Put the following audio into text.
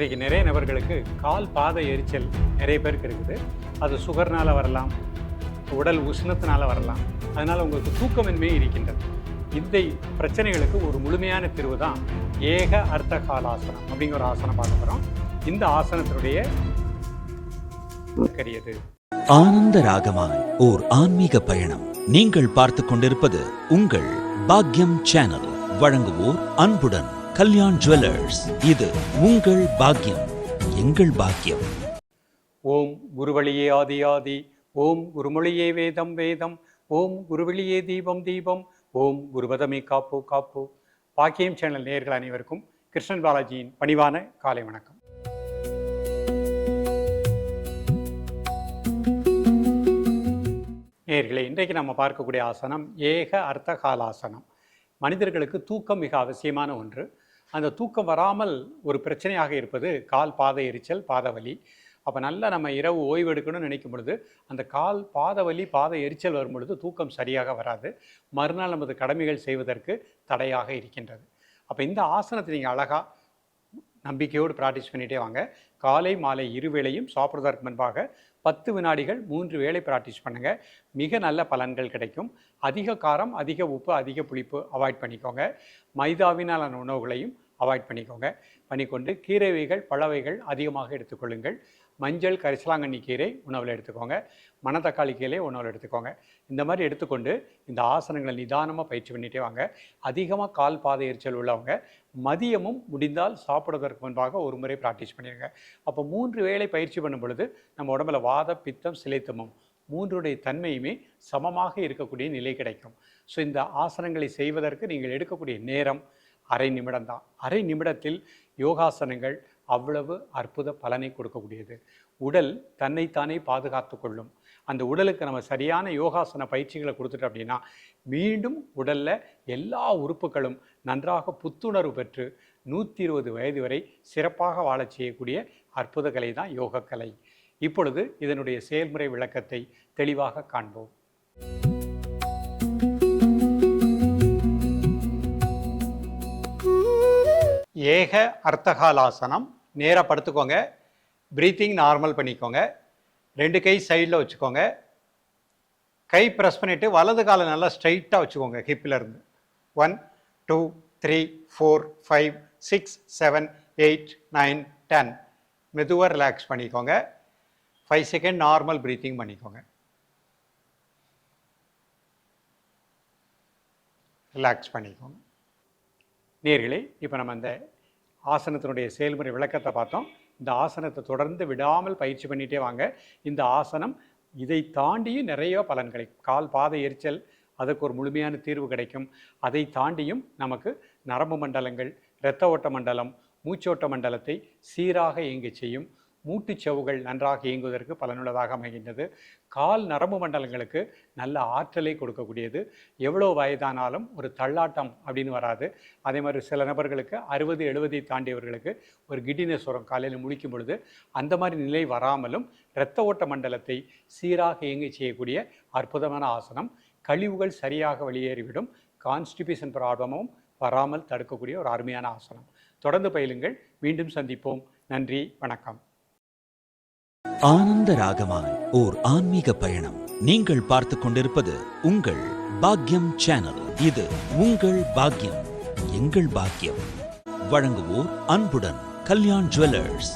இன்றைக்கு நிறைய நபர்களுக்கு கால் பாத எரிச்சல் நிறைய பேருக்கு இருக்குது. அது சுகர்னால் வரலாம், உடல் உஷ்ணத்தினால வரலாம். அதனால் உங்களுக்கு தூக்கமின்மை இருக்கின்றது. இந்த பிரச்சனைகளுக்கு ஒரு முழுமையான தீர்வு தான் ஏக அர்த்த காலாசனம் அப்படிங்கிற ஒரு ஆசனம் பார்க்க போகிறோம். இந்த ஆசனத்தினுடைய கரியது ஆனந்த ராகமாய் ஓர் ஆன்மீக பயணம். நீங்கள் பார்த்து கொண்டிருப்பது உங்கள் பாக்யம் சேனல். வழங்குவோர் அன்புடன் கல்யாண் ஜுவல்லர்ஸ். இது உங்கள் பாக்யம், எங்கள் பாக்யம். ஓம் குருவழியே ஆதி ஆதி, ஓம் குருமொழியே வேதம் வேதம், ஓம் குருவழியே தீபம் தீபம், ஓம் குருபதமே காப்போ காப்போ. பாக்கியம் சேனல் நேயர்கள் அனைவருக்கும் கிருஷ்ணன் பாலாஜியின் பணிவான காலை வணக்கம். நேயர்களே, இன்றைக்கு நம்ம பார்க்கக்கூடிய ஆசனம் ஏக அர்த்த காலாசனம். மனிதர்களுக்கு தூக்கம் மிக அவசியமான ஒன்று. அந்த தூக்கம் வராமல் ஒரு பிரச்சனையாக இருப்பது கால் பாத எரிச்சல், பாதவலி. அப்போ நல்லா நம்ம இரவு ஓய்வு எடுக்கணும்னு நினைக்கும் பொழுது அந்த கால் பாதவலி, பாத எரிச்சல் வரும் பொழுது தூக்கம் சரியாக வராது. மறுநாள் நமது கடமைகள் செய்வதற்கு தடையாக இருக்கின்றது. அப்போ இந்த ஆசனத்தை நீங்கள் அழகாக நம்பிக்கையோடு ப்ராக்டிஸ் பண்ணிகிட்டே வாங்க. காலை மாலை இருவேளையும் சாப்பிட்றதற்கு முன்பாக 10 வினாடிகள் 3 வேளை ப்ராக்டிஸ் பண்ணுங்கள். மிக நல்ல பலன்கள் கிடைக்கும். அதிக காரம், அதிக உப்பு, அதிக புளிப்பு அவாய்ட் பண்ணிக்கோங்க. மைதாவினாலான உணவுகளையும் அவாய்ட் பண்ணிக்கொண்டு கீரை வகைகள், பழ வகைகள் அதிகமாக எடுத்துக்கொள்ளுங்கள். மஞ்சள், கரிசலாங்கண்ணி கீரை உணவில் எடுத்துக்கோங்க. மணத்தக்காளி கீரை உணவில் எடுத்துக்கோங்க. இந்த மாதிரி எடுத்துக்கொண்டு இந்த ஆசனங்களை நிதானமாக பயிற்சி பண்ணிகிட்டே வாங்க. அதிகமாக கால் பாத எரிச்சல் உள்ளவங்க மதியமும் முடிந்தால் சாப்பிடுவதற்கு முன்பாக ஒரு முறை ப்ராக்டிஸ் பண்ணிடுங்க. அப்போ 3 வேளை பயிற்சி பண்ணும் பொழுது நம்ம உடம்புல வாத, பித்தம், சிலைத்தமம் 3உடைய தன்மையுமே சமமாக இருக்கக்கூடிய நிலை கிடைக்கும். ஸோ இந்த ஆசனங்களை செய்வதற்கு நீங்கள் எடுக்கக்கூடிய நேரம் அரை நிமிடம் தான். அரை நிமிடத்தில் யோகாசனங்கள் அவ்வளவு அற்புத பலனை கொடுக்கக்கூடியது. உடல் தன்னைத்தானே பாதுகாத்து கொள்ளும். அந்த உடலுக்கு நம்ம சரியான யோகாசன பயிற்சிகளை கொடுத்துட்டோம் அப்படின்னா மீண்டும் உடலில் எல்லா உறுப்புகளும் நன்றாக புத்துணர்வு பெற்று 120 வயது வரை சிறப்பாக வாழச் செய்யக்கூடிய அற்புத கலை தான் யோகக்கலை. இப்பொழுது இதனுடைய செயல்முறை விளக்கத்தை தெளிவாக காண்போம். ஏக அர்த்தகாலாசனம். நேராக படுத்துக்கோங்க. ப்ரீத்திங் நார்மல் பண்ணிக்கோங்க. 2 கை சைடில் வச்சுக்கோங்க. கை ப்ரெஸ் பண்ணிவிட்டு வலது காலை நல்லா ஸ்ட்ரைட்டாக வச்சுக்கோங்க. ஹிப்பில் இருந்து 1 2 3 4 5 6 7 8 9 10. மெதுவாக ரிலாக்ஸ் பண்ணிக்கோங்க. 5 செகண்ட் நார்மல் ப்ரீத்திங் பண்ணிக்கோங்க. ரிலாக்ஸ் பண்ணிக்கோங்க. நேயர்களே, இப்போ நம்ம இந்த ஆசனத்தினுடைய செயல்முறை விளக்கத்தை பார்த்தோம். இந்த ஆசனத்தை தொடர்ந்து விடாமல் பயிற்சி பண்ணிகிட்டே வாங்க. இந்த ஆசனம் இதை தாண்டியும் நிறைய பலன் கிடைக்கும். கால் பாத எரிச்சல் அதுக்கு ஒரு முழுமையான தீர்வு கிடைக்கும். அதை தாண்டியும் நமக்கு நரம்பு மண்டலங்கள், இரத்த ஓட்ட மண்டலம், மூச்சோட்ட மண்டலத்தை சீராக இயங்க செய்யும். மூட்டுச்சவுகள் நன்றாக இயங்குவதற்கு பலனுள்ளதாக அமைகின்றது. கால் நரம்பு மண்டலங்களுக்கு நல்ல ஆற்றலை கொடுக்கக்கூடியது. எவ்வளோ வயதானாலும் ஒரு தள்ளாட்டம் அப்படின்னு வராது. அதே மாதிரி சில நபர்களுக்கு 60-70 தாண்டியவர்களுக்கு ஒரு கிடினஸ் வரும் காலையில் முழிக்கும் பொழுது. அந்த மாதிரி நிலை வராமலும் இரத்த ஓட்ட மண்டலத்தை சீராக இயங்க செய்யக்கூடிய அற்புதமான ஆசனம். கழிவுகள் சரியாக வெளியேறிவிடும். கான்ஸ்டிபேஷன் ப்ராப்ளமும் வராமல் தடுக்கக்கூடிய ஒரு அருமையான ஆசனம். தொடர்ந்து பயிலுங்கள். மீண்டும் சந்திப்போம். நன்றி, வணக்கம். ஆனந்த ராகமாய் ஓர் ஆன்மீக பயணம். நீங்கள் பார்த்து கொண்டிருப்பது உங்கள் பாக்யம் சேனல். இது உங்கள் பாக்யம், எங்கள் பாக்யம். வழங்குவோர் அன்புடன் கல்யாண் ஜுவல்லர்ஸ்.